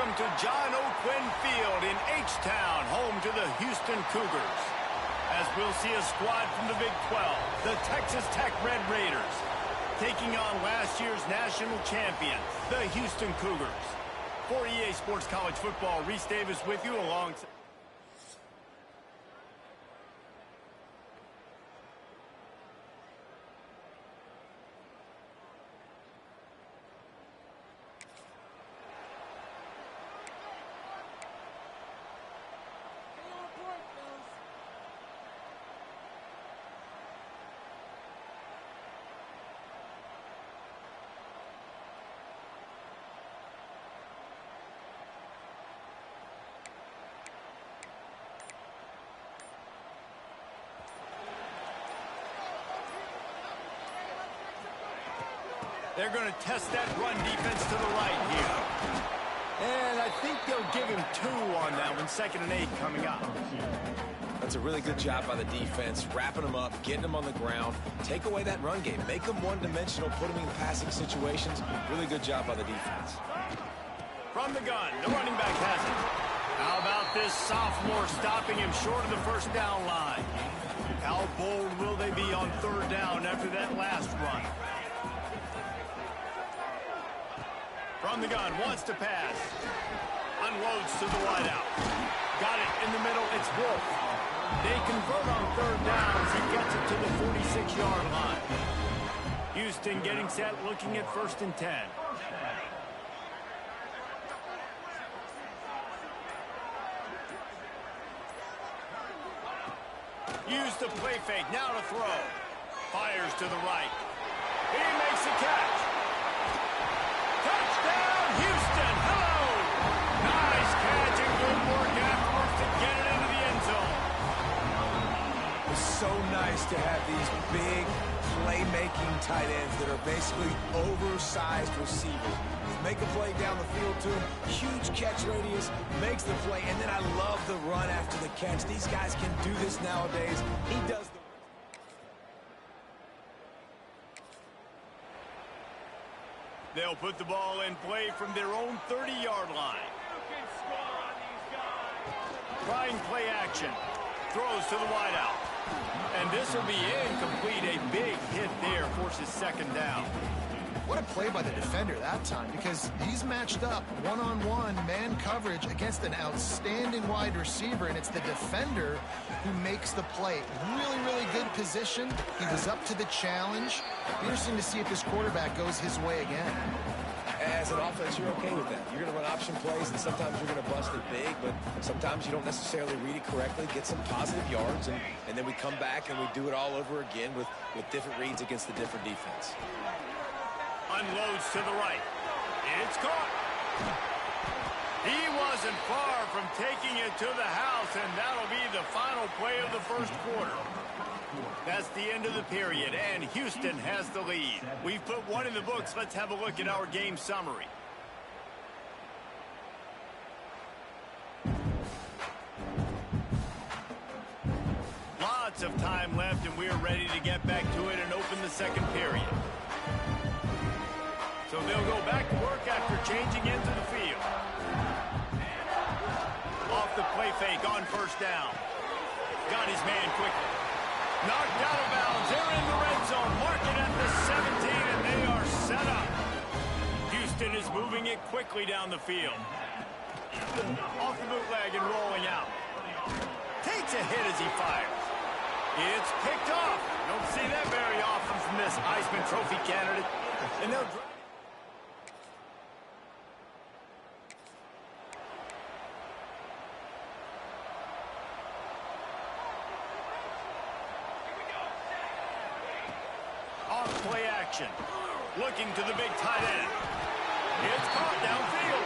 Welcome to John O'Quinn Field in H-Town, home to the Houston Cougars. As we'll see a squad from the Big 12, the Texas Tech Red Raiders, taking on last year's national champions, the Houston Cougars. For EA Sports College Football, Reese Davis with you alongside. They're going to test that run defense to the right here. And I think they'll give him 2 on that one. 2nd and 8 coming up. That's a really good job by the defense, wrapping them up, getting them on the ground. Take away that run game. Make them one-dimensional, put them in passing situations. Really good job by the defense. From the gun, the running back has it. How about this sophomore stopping him short of the first down line? How bold will they be on 3rd down after that last run? From the gun, wants to pass. Unloads to the wideout. Got it in the middle, it's Wolf. They convert on 3rd downs. He gets it to the 46-yard line. Houston getting set, looking at 1st and 10. Use the play fake, now to throw. Fires to the right. He makes a catch. Touchdown, Houston! Hello! Nice catch and good work afterwards to get it into the end zone. It's so nice to have these big playmaking tight ends that are basically oversized receivers. Make a play down the field to him, huge catch radius, makes the play, and then I love the run after the catch. These guys can do this nowadays. He does the... They'll put the ball in play from their own 30-yard line. Trying play action. Throws to the wideout. And this will be incomplete. A big hit there forces 2nd down. What a play by the defender that time, because he's matched up one-on-one man coverage against an outstanding wide receiver, and it's the defender who makes the play. Really, really good position. He was up to the challenge. Interesting to see if this quarterback goes his way again. As an offense, you're okay with that. You're going to run option plays, and sometimes you're going to bust it big, but sometimes you don't necessarily read it correctly, get some positive yards, and then we come back and we do it all over again with different reads against the different defense. Unloads to the right. It's caught. He wasn't far from taking it to the house, and that'll be the final play of the 1st quarter. That's the end of the period, and Houston has the lead. We've put 1 in the books. Let's have a look at our game summary. Lots of time left, and we're ready to get back to it and open the 2nd period. So they'll go back to work after changing into the field. Off the play fake on 1st down. Got his man quickly. Knocked out of bounds. They're in the red zone. Mark it at the 17, and they are set up. Houston is moving it quickly down the field. Off the bootleg and rolling out. Takes a hit as he fires. It's picked off. Don't see that very often from this Heisman Trophy candidate. And they'll drive. Play action. Looking to the big tight end. It's caught downfield.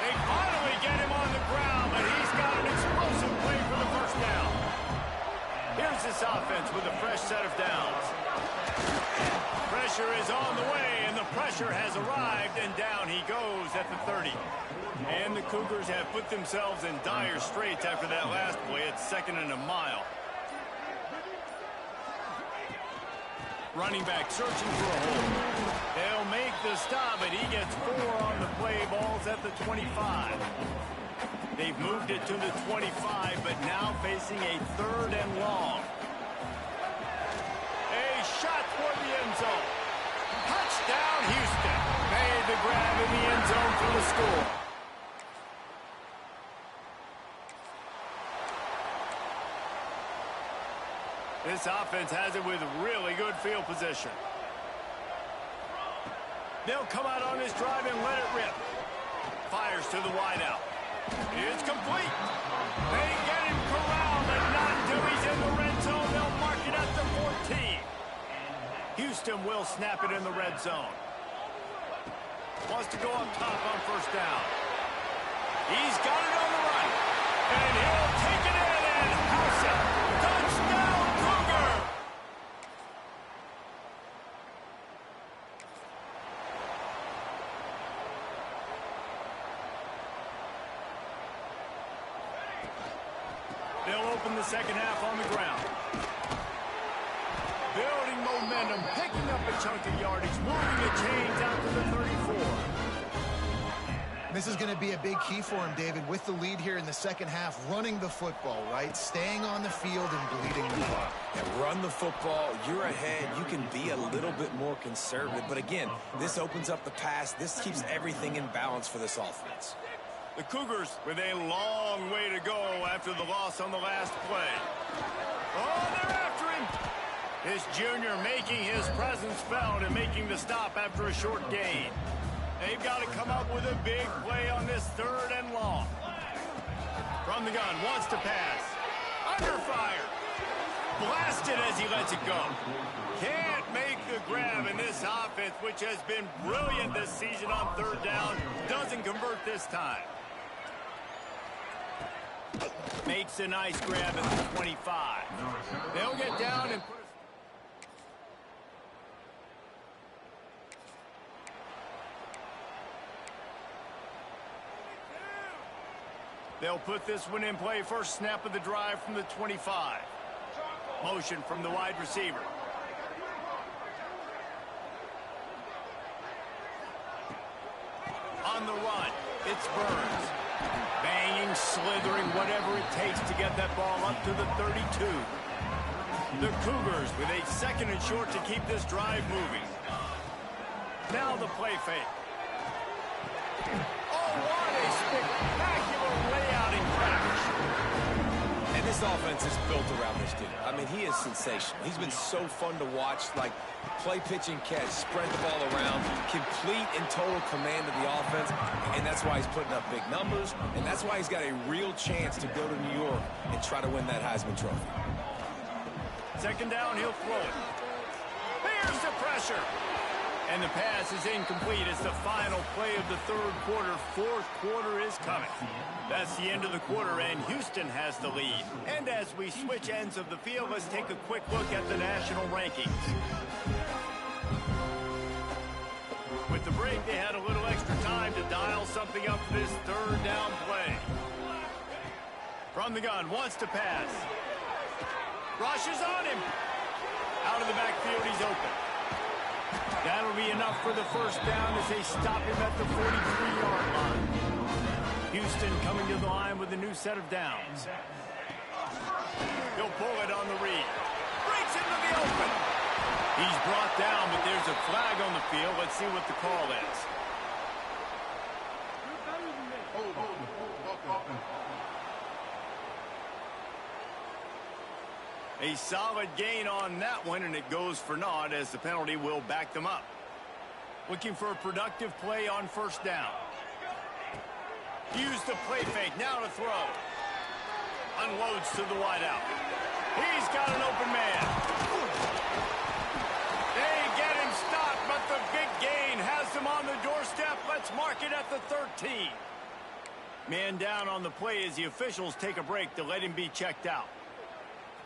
They finally get him on the ground, but he's got an explosive play for the 1st down. Here's this offense with a fresh set of downs. Pressure is on the way, and the pressure has arrived, and down he goes at the 30. And the Cougars have put themselves in dire straits after that last play. It's 2nd and a mile. Running back searching for a hole. They'll make the stop, but he gets 4 on the play play. Ball's at the 25. They've moved it to the 25, but now facing a 3rd and long. A shot toward the end zone. Touchdown, Houston. Made the grab in the end zone for the score. This offense has it with really good field position. They'll come out on this drive and let it rip. Fires to the wideout. It's complete. They get him corralled, and not until he's in the red zone. They'll mark it at the 14. Houston will snap it in the red zone. Wants to go up top on 1st down. He's got it on the run. And he'll take it in and house it. Touchdown, Cougar! They'll open the second half on the ground. Building momentum, picking up a chunk of yardage, moving the chains out to the 34. This is going to be a big key for him, David, with the lead here in the second half, running the football, right? Staying on the field and bleeding the clock. And run the football, you're ahead, you can be a little bit more conservative. But again, this opens up the pass. This keeps everything in balance for this offense. The Cougars with a long way to go after the loss on the last play. Oh, they're after him. This junior making his presence felt and making the stop after a short gain. They've got to come up with a big play on this 3rd and long. From the gun, wants to pass. Under fire. Blasted as he lets it go. Can't make the grab, and this offense, which has been brilliant this season on 3rd down, doesn't convert this time. Makes a nice grab at the 25. They'll get down and put They'll put this one in play. First snap of the drive from the 25. Motion from the wide receiver. On the run, it's Burns. Banging, slithering, whatever it takes to get that ball up to the 32. The Cougars with a 2nd and short to keep this drive moving. Now the play fake. Oh, what a spectacular layout and crash. And this offense is built around this dude. I mean, he is sensational. He's been so fun to watch, like play, pitch, and catch, spread the ball around, complete and total command of the offense, and that's why he's putting up big numbers, and that's why he's got a real chance to go to New York and try to win that Heisman Trophy. 2nd down, he'll throw it. Here's the pressure. And the pass is incomplete as the final play of the 3rd quarter. 4th quarter is coming. That's the end of the quarter, and Houston has the lead. And as we switch ends of the field, let's take a quick look at the national rankings. With the break, they had a little extra time to dial something up for this 3rd down play. From the gun, wants to pass. Rushes on him. Out of the backfield, he's open. That'll be enough for the 1st down as they stop him at the 43-yard line. Houston coming to the line with a new set of downs. He'll pull it on the read. Breaks into the open. He's brought down, but there's a flag on the field. Let's see what the call is. A solid gain on that one, and it goes for naught as the penalty will back them up. Looking for a productive play on 1st down. Use the play fake, now to throw. Unloads to the wideout. He's got an open man. They get him stopped, but the big gain has him on the doorstep. Let's mark it at the 13. Man down on the play as the officials take a break to let him be checked out.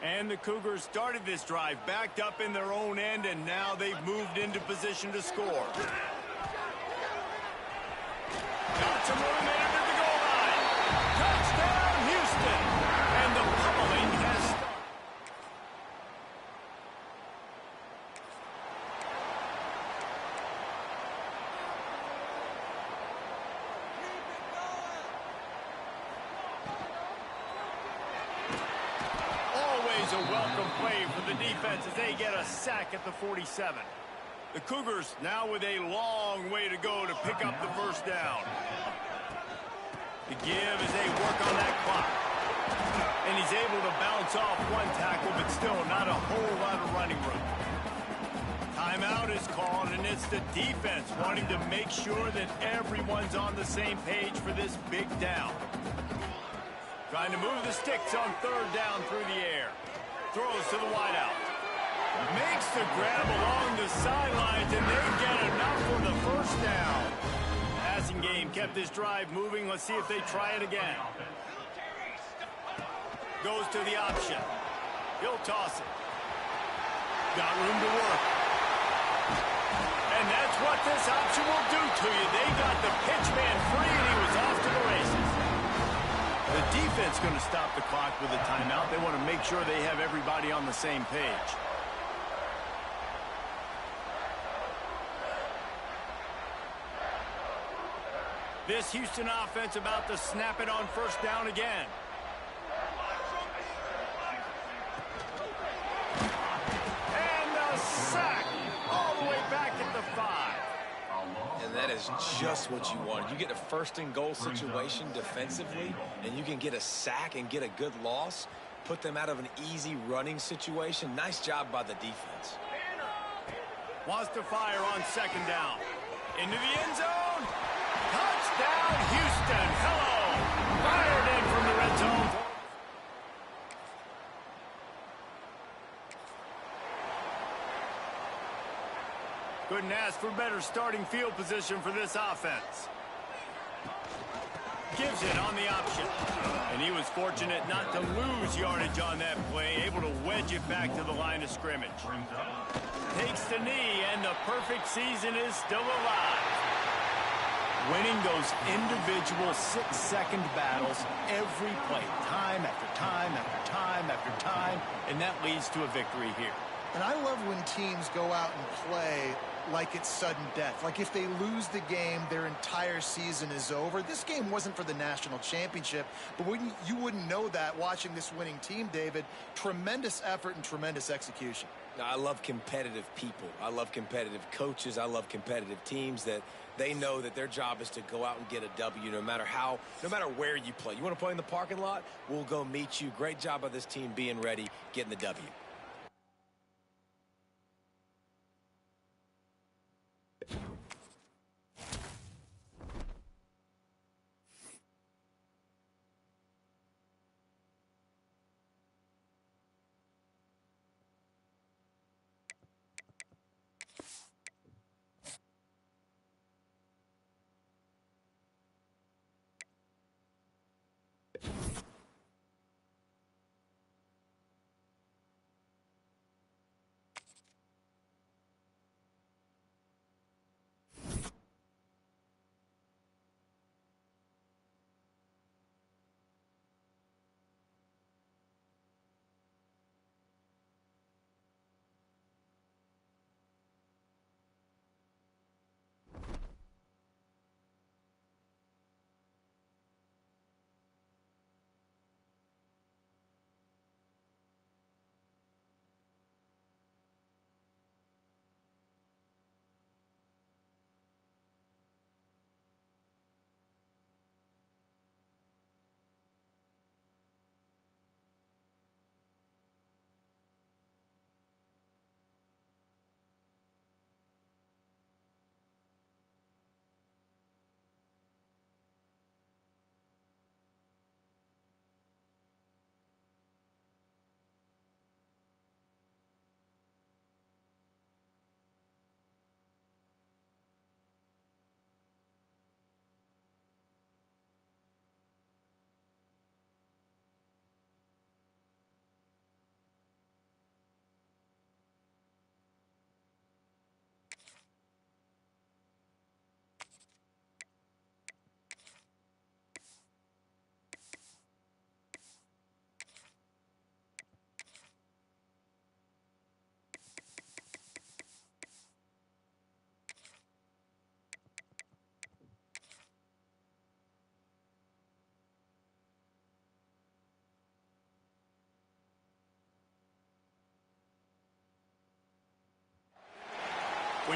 And the Cougars started this drive backed up in their own end, and now they've moved into position to score. Got some momentum at the goal line. Touchdown, Houston! And the pummeling has started. a welcome play for the defense as they get a sack at the 47. The Cougars now with a long way to go to pick up the first down. The give as they work on that clock. And he's able to bounce off one tackle, but still not a whole lot of running room. Timeout is called, and it's the defense wanting to make sure that everyone's on the same page for this big down. Trying to move the sticks on third down through the air. Throws to the wideout. Makes the grab along the sidelines, and they get enough for the first down. Passing game kept this drive moving. Let's see if they try it again. Goes to the option. He'll toss it. Got room to work. And that's what this option will do to you. They got the pitch man free, and he was off to the races. The defense going to stop the clock with a timeout. They want to make sure they have everybody on the same page. This Houston offense about to snap it on first down again. And a sack all the way back at the 5. And that is just what you want. You get a first and goal situation defensively, and you can get a sack and get a good loss, put them out of an easy running situation. Nice job by the defense. Wants to fire on second down. Into the end zone. Touchdown, Houston. Hello. Fired in from the red zone. Couldn't ask for better starting field position for this offense. Gives it on the option. And he was fortunate not to lose yardage on that play, able to wedge it back to the line of scrimmage. Takes the knee, and the perfect season is still alive. Winning those individual 6-second battles every play, time after time after time after time, and that leads to a victory here. And I love when teams go out and play like it's sudden death. Like if they lose the game, their entire season is over. This game wasn't for the national championship, but you wouldn't know that watching this winning team, David. Tremendous effort and tremendous execution. I love competitive people. I love competitive coaches. I love competitive teams that they know that their job is to go out and get a W no matter where you play. You want to play in the parking lot? We'll go meet you. Great job by this team being ready, getting the W.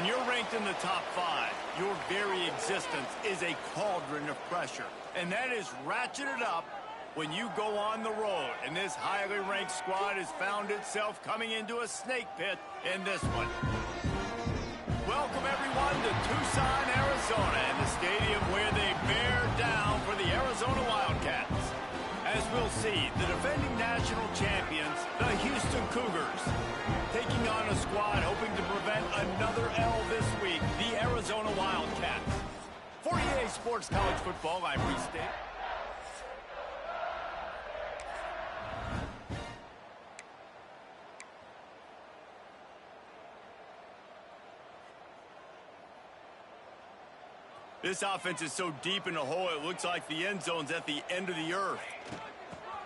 When you're ranked in the top 5, your very existence is a cauldron of pressure. And that is ratcheted up when you go on the road. And this highly ranked squad has found itself coming into a snake pit in this one. Welcome, everyone, to Tucson, Arizona, and the stadium where they bear down for the Arizona Wildcats. As we'll see, the defending national champions, the Houston Cougars, taking on a squad hoping to prevent another L this week, the Arizona Wildcats. For EA Sports College Football, I'm Reese Davis. This offense is so deep in the hole, it looks like the end zone's at the end of the earth.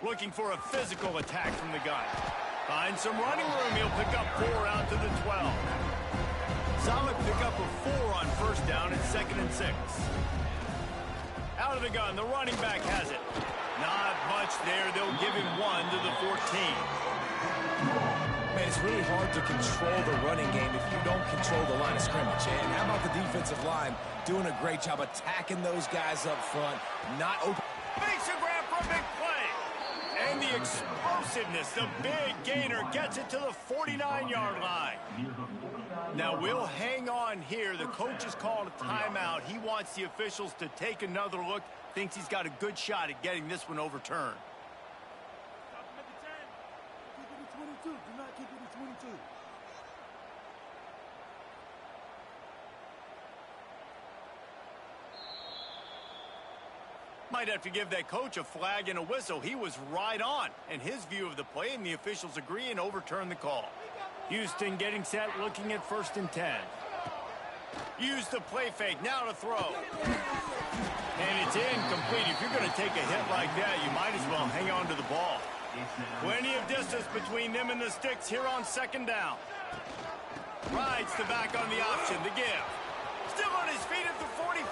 Looking for a physical attack from the gun. Finds some running room. He'll pick up 4 out to the 12. Solid pickup of 4 on first down and 2nd and 6. Out of the gun, the running back has it. Not much there. They'll give him 1 to the 14. Man, it's really hard to control the running game if you don't control the line of scrimmage. And how about the defensive line doing a great job attacking those guys up front, not open. Makes a grab for a big play. And the explosiveness, the big gainer gets it to the 49-yard line. Now we'll hang on here. The coach has called a timeout. He wants the officials to take another look. Thinks he's got a good shot at getting this one overturned. Do not keep it at 22. Might have to give that coach a flag and a whistle. He was right on in his view of the play, and the officials agree and overturn the call. Houston getting set, looking at 1st and 10. Use the play fake, now to throw. And it's incomplete. If you're going to take a hit like that, you might as well hang on to the ball. Plenty of distance between them and the sticks here on 2nd down. Rides the back on the option, the give. Still on his feet at the 45.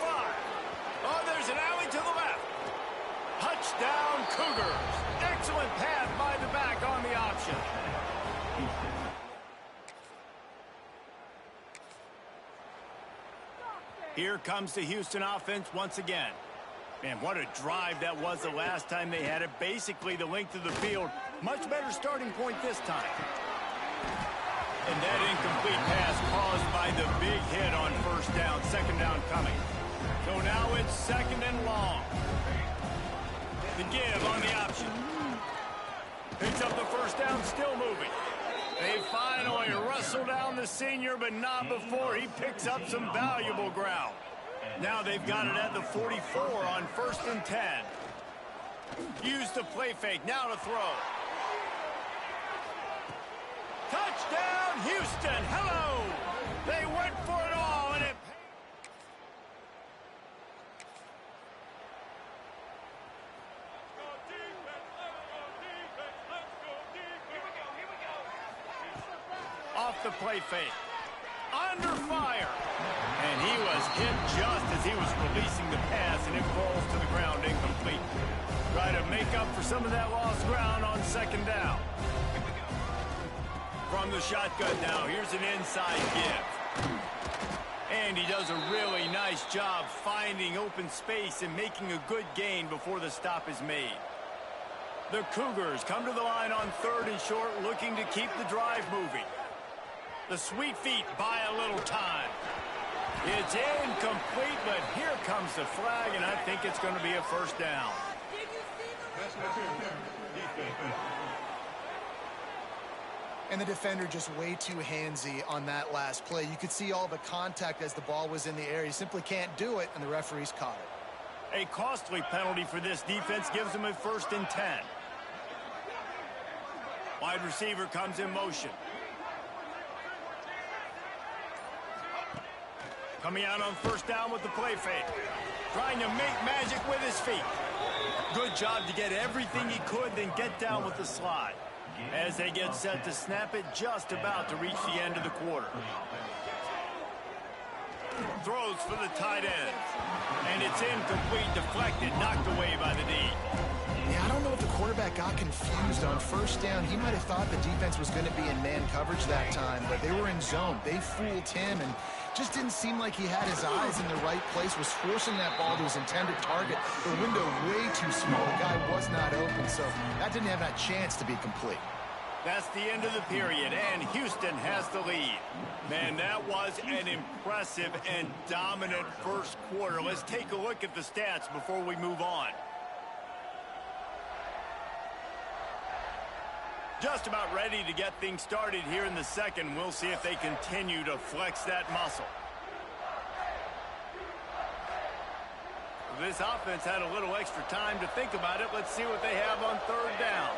Oh, there's an alley to the left. Touchdown, Cougars. Excellent pass by the back on the option. Here comes the Houston offense once again. Man, what a drive that was the last time they had it. Basically the length of the field. Much better starting point this time. And that incomplete pass caused by the big hit on 1st down. 2nd down coming. So now it's 2nd and long. The give on the option. Picks up the 1st down, still moving. They finally wrestle down the senior, but not before he picks up some valuable ground. Now they've got it at the 44 on 1st and 10. Use the play fake, now to throw. Touchdown, Houston, hello! They went for it all, and it... Off the play fake. Under fire. And he was hit just as he was releasing the pass, and it falls to the ground incomplete. Try to make up for some of that lost ground on 2nd down. From the shotgun now, here's an inside give. And he does a really nice job finding open space and making a good gain before the stop is made. The Cougars come to the line on 3rd and short, looking to keep the drive moving. The sweet feet buy a little time. It's incomplete, but here comes the flag, and I think it's going to be a 1st down. And the defender just way too handsy on that last play. You could see all the contact as the ball was in the air. He simply can't do it, and the referees caught it. A costly penalty for this defense gives them a 1st and 10. Wide receiver comes in motion. Coming out on 1st down with the play fake. Trying to make magic with his feet. Good job to get everything he could, then get down with the slide. As they get set to snap it, just about to reach the end of the quarter. throws for the tight end. And it's incomplete, deflected, knocked away by the D. Yeah, I don't know if the quarterback got confused on first down. He might have thought the defense was going to be in man coverage that time, but they were in zone. They fooled him and just didn't seem like he had his eyes in the right place, was forcing that ball to his intended target. The window way too small. The guy was not open, so that didn't have that chance to be complete. That's the end of the period, and Houston has the lead. Man, that was an impressive and dominant first quarter. Let's take a look at the stats before we move on. Just about ready to get things started here in the second. We'll see if they continue to flex that muscle. This offense had a little extra time to think about it. Let's see what they have on third down.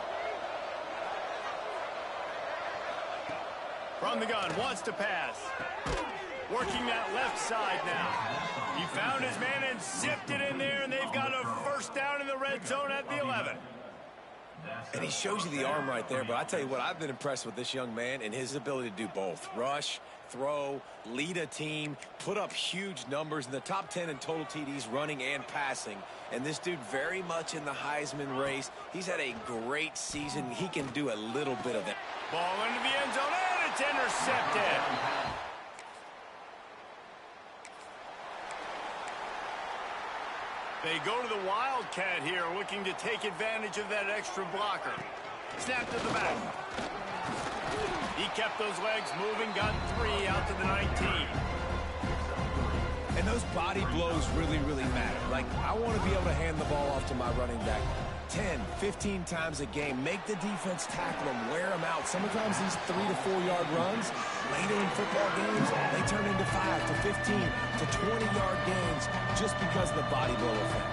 From the gun, wants to pass. Working that left side now. He found his man and zipped it in there, and they've got a first down in the red zone at the 11. And he shows you the arm right there, but I tell you what, I've been impressed with this young man and his ability to do both. Rush, throw, lead a team, put up huge numbers in the top 10 in total TDs running and passing. And this dude very much in the Heisman race. He's had a great season. He can do a little bit of that. Ball into the end zone, and it's intercepted. They go to the Wildcat here, looking to take advantage of that extra blocker. Snap to the back. He kept those legs moving, got 3 out to the 19. And those body blows really, really matter. Like, I want to be able to hand the ball off to my running back 10, 15 times a game. Make the defense tackle him, wear him out. Sometimes these 3 to 4 yard runs, later in football games, they turn into 5 to 15 to 20-yard gains just because of the body blow effect.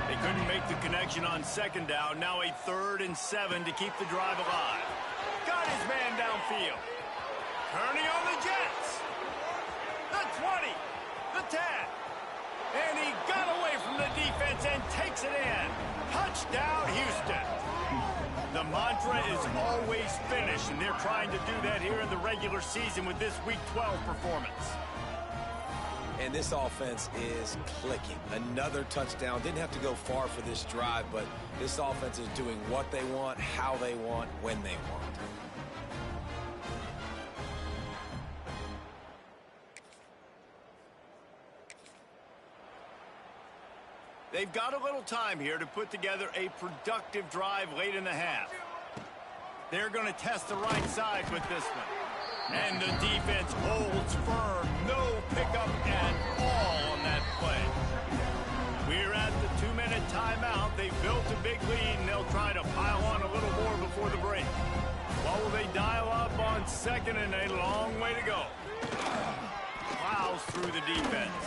They couldn't make the connection on second down. Now a 3rd and 7 to keep the drive alive. Got his man downfield. Turning on the Jets. The 20, the 10. And he got away from the defense and takes it in. Touchdown, Houston. The mantra is always finish, and they're trying to do that here in the regular season with this Week 12 performance. And this offense is clicking. Another touchdown. Didn't have to go far for this drive, but this offense is doing what they want, how they want, when they want. They've got a little time here to put together a productive drive late in the half. They're going to test the right side with this one. And the defense holds firm. No pickup at all on that play. We're at the 2-minute timeout. They built a big lead, and they'll try to pile on a little more before the break. What will they dial up on second, and a long way to go? Plows through the defense.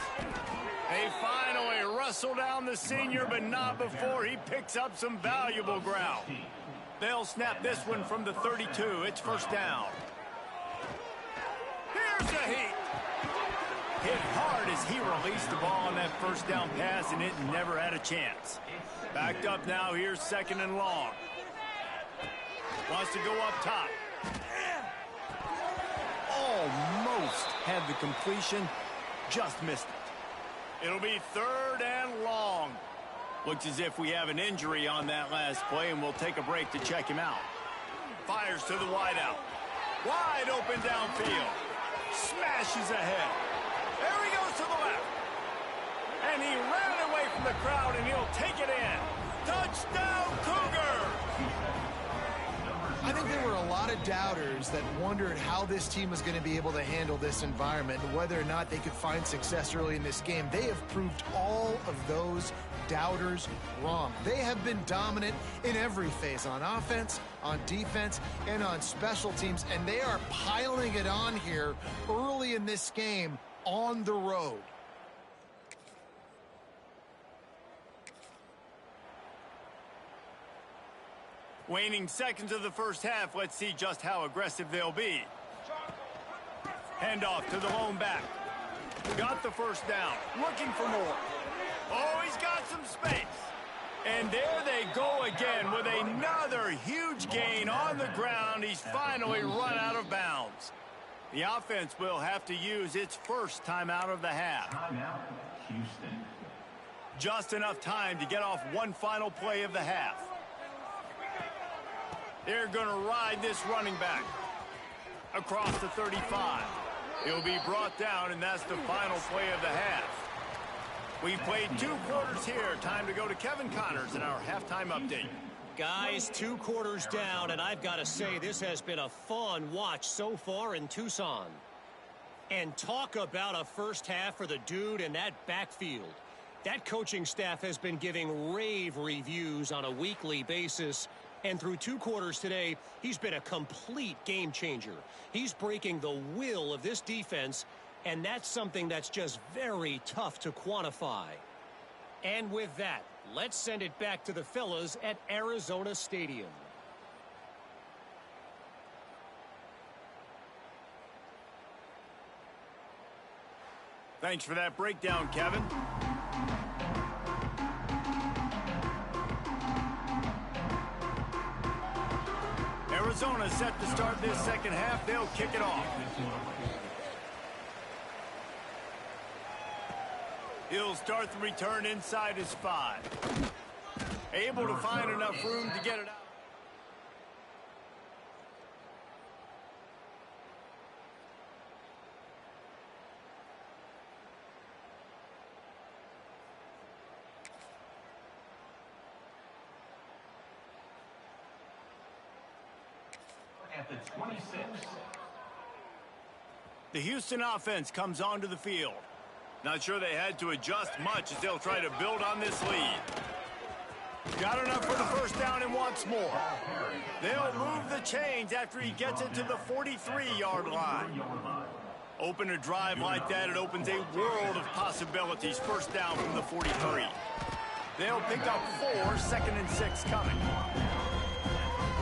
They finally wrestle down the senior, but not before he picks up some valuable ground. They'll snap this one from the 32. It's first down. Here's the heat. Hit hard as he released the ball on that first down pass, and it never had a chance. Backed up now. Here's 2nd and long. Wants to go up top. Almost had the completion. Just missed it. It'll be 3rd and long. Looks as if we have an injury on that last play, and we'll take a break to check him out. Fires to the wideout. Wide open downfield. Smashes ahead. There he goes to the left. And he ran away from the crowd, and he'll take it in. Touchdown, Cougar! I think there were a lot of doubters that wondered how this team was going to be able to handle this environment and whether or not they could find success early in this game. They have proved all of those doubters wrong. They have been dominant in every phase, on offense, on defense, and on special teams, and they are piling it on here early in this game on the road. Waning seconds of the first half. Let's see just how aggressive they'll be. Handoff to the lone back. Got the first down. Looking for more. Oh, he's got some space. And there they go again with another huge gain on the ground. He's finally run out of bounds. The offense will have to use its first timeout of the half. Timeout, Houston. Just enough time to get off one final play of the half. They're going to ride this running back across the 35. He'll be brought down, and that's the final play of the half. We've played 2 quarters here. Time to go to Kevin Connors in our halftime update. Guys, 2 quarters down, and I've got to say this has been a fun watch so far in Tucson. And talk about a first half for the dude in that backfield. That coaching staff has been giving rave reviews on a weekly basis. And through 2 quarters today, he's been a complete game changer. He's breaking the will of this defense, and that's something that's just very tough to quantify. And with that, let's send it back to the fellas at Arizona Stadium. Thanks for that breakdown, Kevin. Arizona set to start this second half. They'll kick it off. He'll start the return inside his 5. Able to find enough room to get it out. At the 26. The Houston offense comes onto the field. Not sure they had to adjust much as they'll try to build on this lead. Got enough for the first down and wants more. They'll move the chains after he gets it to the 43-yard line. Open a drive like that, it opens a world of possibilities. First down from the 43. They'll pick up 4, 2nd and 6 coming.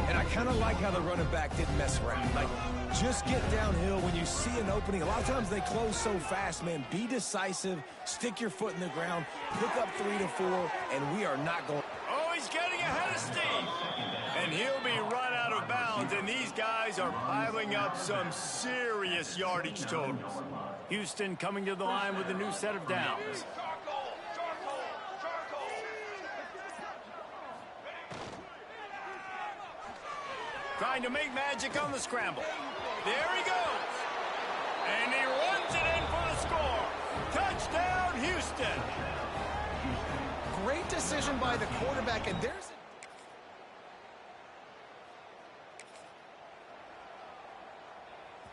And I kind of like how the running back didn't mess around. Like, just get downhill when you see an opening. A lot of times they close so fast, man. Be decisive, stick your foot in the ground, pick up 3 to 4, and we are not going. Oh, he's getting ahead of steam. And he'll be run out of bounds, and these guys are piling up some serious yardage totals. Houston coming to the line with a new set of downs. Trying to make magic on the scramble. There he goes. And he runs it in for the score. Touchdown, Houston. Great decision by the quarterback, and there's...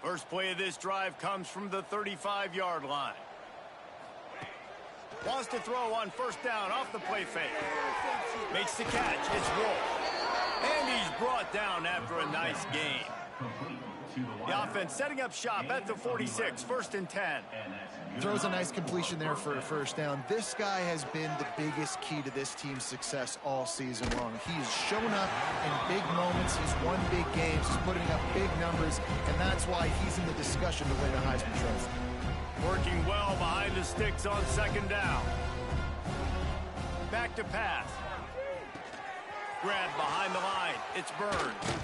First play of this drive comes from the 35-yard line. Wants to throw on first down off the play fake. Makes the catch. It's rolled. And he's brought down after a nice game. The offense setting up shop at the 46, 1st and 10. Throws a nice completion there for a first down. This guy has been the biggest key to this team's success all season long. He's shown up in big moments. He's won big games. He's putting up big numbers, and that's why he's in the discussion to win the Heisman Trophy. Working well behind the sticks on 2nd down. Back to pass. Grab behind the line. It's Burns.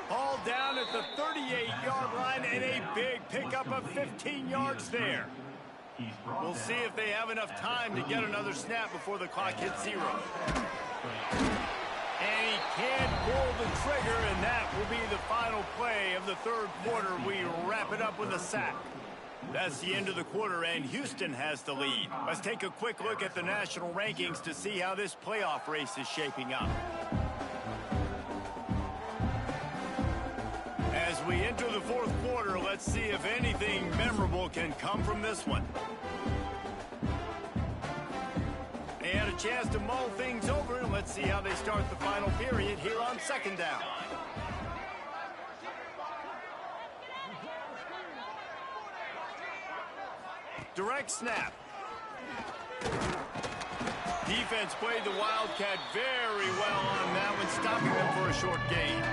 Hauled down at the 38-yard line, and a big pickup of 15 yards there. We'll see if they have enough time to get another snap before the clock hits 0. And he can't pull the trigger, and that will be the final play of the 3rd quarter. We wrap it up with a sack. That's the end of the quarter, and Houston has the lead. Let's take a quick look at the national rankings to see how this playoff race is shaping up. As we enter the 4th quarter, let's see if anything memorable can come from this one. They had a chance to mull things over, and let's see how they start the final period here on 2nd down. Direct snap. Defense played the Wildcat very well on that one, stopping them for a short gain.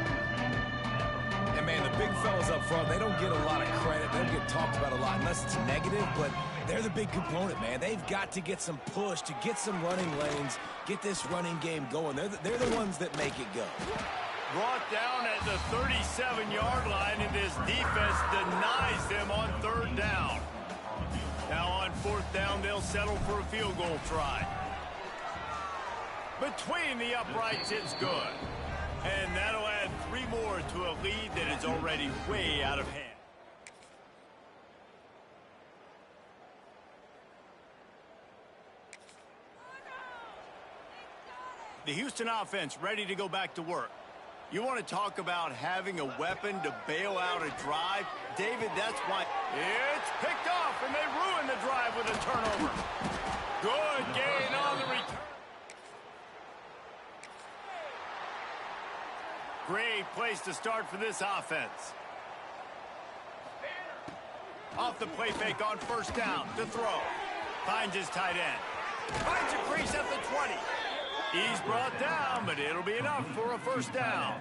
And, man, the big fellas up front, they don't get a lot of credit. They don't get talked about a lot unless it's negative, but they're the big component, man. They've got to get some push, to get some running lanes, get this running game going. They're the ones that make it go. Brought down at the 37-yard line, and this defense denies them on 3rd down. Now on 4th down, they'll settle for a field goal try. Between the uprights, it's good. And that'll add 3 more to a lead that is already way out of hand. The Houston offense ready to go back to work. You want to talk about having a weapon to bail out a drive? David, that's why it's picked off, and they ruin the drive with a turnover. Good gain on the return. Great place to start for this offense. Off the play fake on 1st down to throw. Finds his tight end. Finds a crease at the 20. He's brought down, but it'll be enough for a 1st down.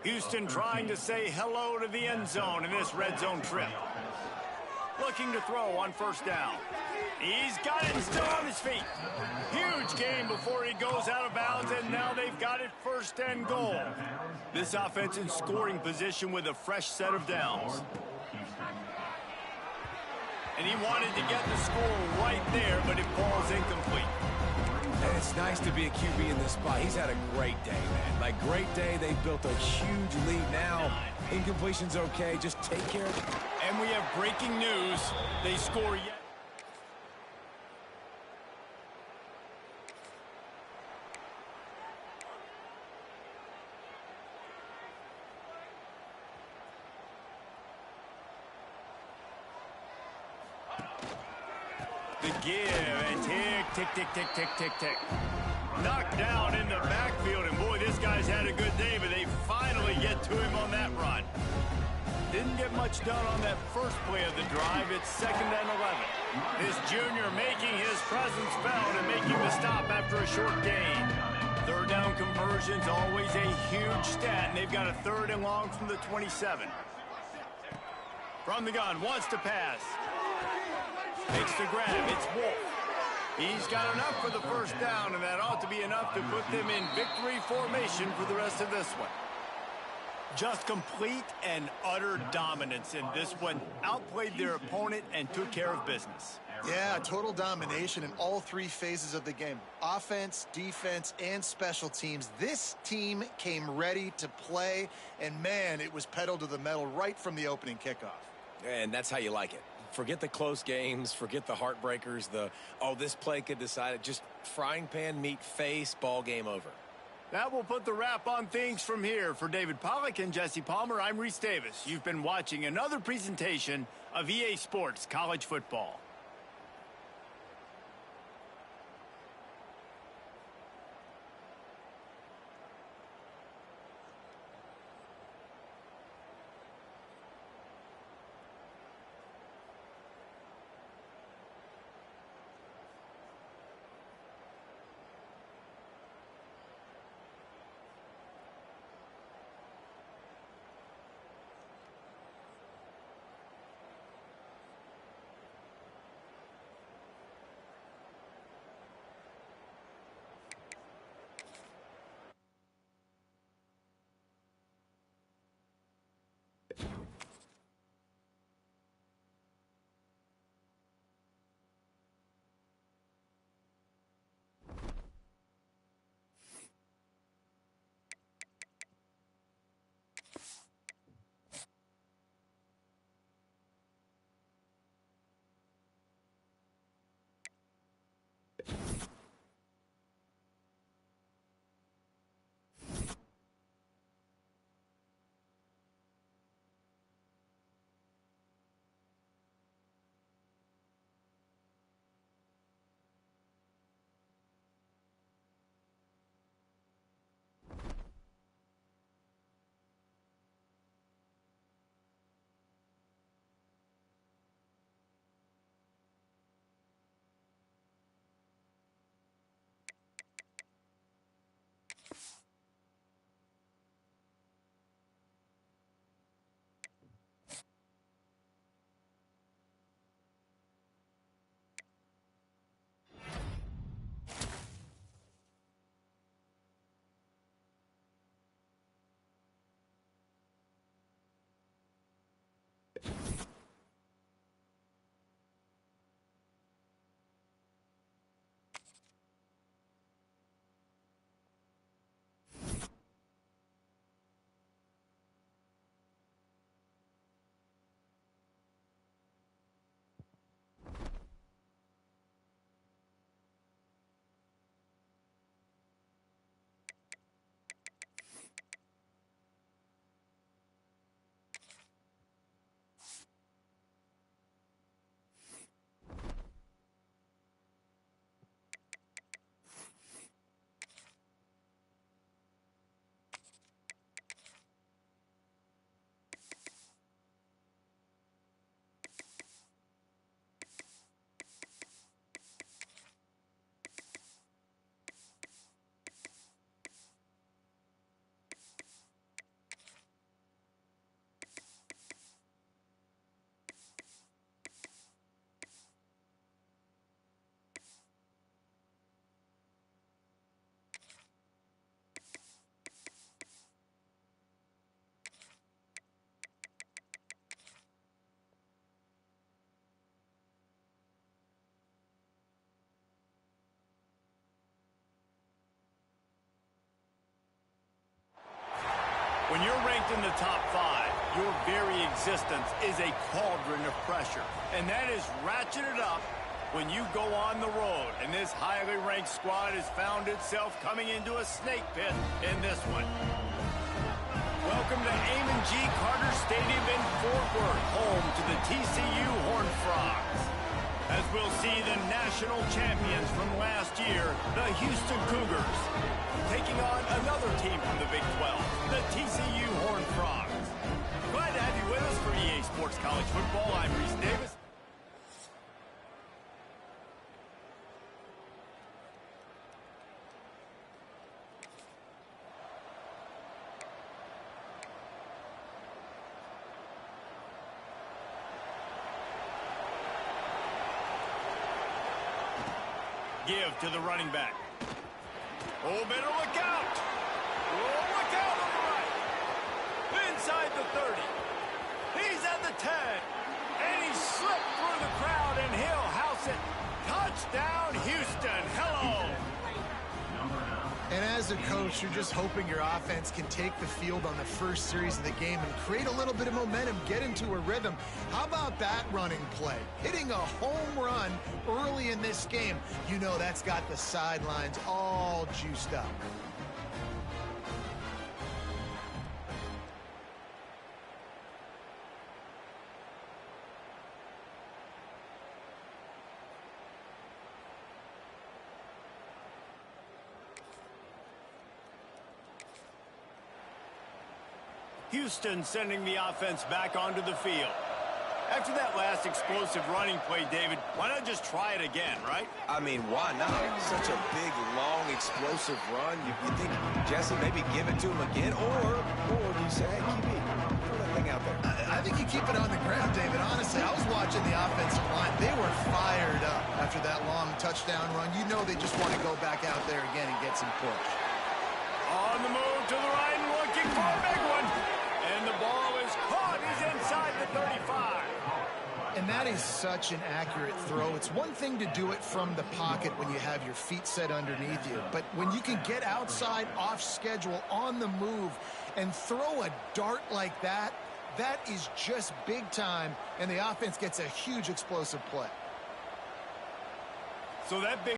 Houston trying to say hello to the end zone in this red zone trip. Looking to throw on 1st down. He's got it and still on his feet. Huge gain before he goes out of bounds, and now they've got it 1st and goal. This offense in scoring position with a fresh set of downs. And he wanted to get the score right there, but it falls incomplete. And it's nice to be a QB in this spot. He's had a great day, man. Like, great day. They built a huge lead now. Incompletion's okay. Just take care of it. And we have breaking news. They score yet. The give and tick, tick, tick, tick, tick, tick. Knocked down in the backfield, and boy, this guy's had a good day, but they finally get to him on that run. Didn't get much done on that first play of the drive. It's 2nd and 11. This junior making his presence felt and making the stop after a short gain. 3rd down conversion's always a huge stat, and they've got a 3rd and long from the 27. From the gun, wants to pass. Makes the grab. It's Wolf. He's got enough for the 1st down, and that ought to be enough to put them in victory formation for the rest of this one. Just complete and utter dominance in this one. Outplayed their opponent and took care of business. Yeah, total domination in all 3 phases of the game. Offense, defense, and special teams. This team came ready to play, and man, it was pedal to the metal right from the opening kickoff. And that's how you like it. Forget the close games, forget the heartbreakers, this play could decide it. Just frying pan, meat face, ball game over. That will put the wrap on things from here. For David Pollack and Jesse Palmer, I'm Reese Davis. You've been watching another presentation of EA Sports College Football. When you're ranked in the top 5, your very existence is a cauldron of pressure. And that is ratcheted up when you go on the road. And this highly ranked squad has found itself coming into a snake pit in this one. Welcome to Amon G. Carter Stadium in Fort Worth, home to the TCU Horned Frogs. As we'll see the national champions from last year, the Houston Cougars, taking on another team from the Big 12, the TCU Horned Frogs. Glad to have you with us for EA Sports College Football. I'm Reese Davis. Give to the running back. Oh, better look out. Oh, look out on the right. Inside the 30. He's at the 10. And he slipped through the crowd, and he'll house it. Touchdown, Houston. Hello. And as a coach, you're just hoping your offense can take the field on the first series of the game and create a little bit of momentum, get into a rhythm. How about that running play? Hitting a home run early in this game. You know that's got the sidelines all juiced up. Houston sending the offense back onto the field. After that last explosive running play, David, why not just try it again, right? I mean, why not? Such a big, long, explosive run. You think, Jesse, maybe give it to him again? Or do you say, hey, QB, throw that thing out there? I think you keep it on the ground, David. Honestly, I was watching the offensive line. They were fired up after that long touchdown run. You know they just want to go back out there again and get some push. On the move to the right and looking for a big one. And the ball is caught. He's inside the 35. And that is such an accurate throw. It's one thing to do it from the pocket when you have your feet set underneath you. But when you can get outside, off schedule, on the move, and throw a dart like that, that is just big time. And the offense gets a huge explosive play. So that big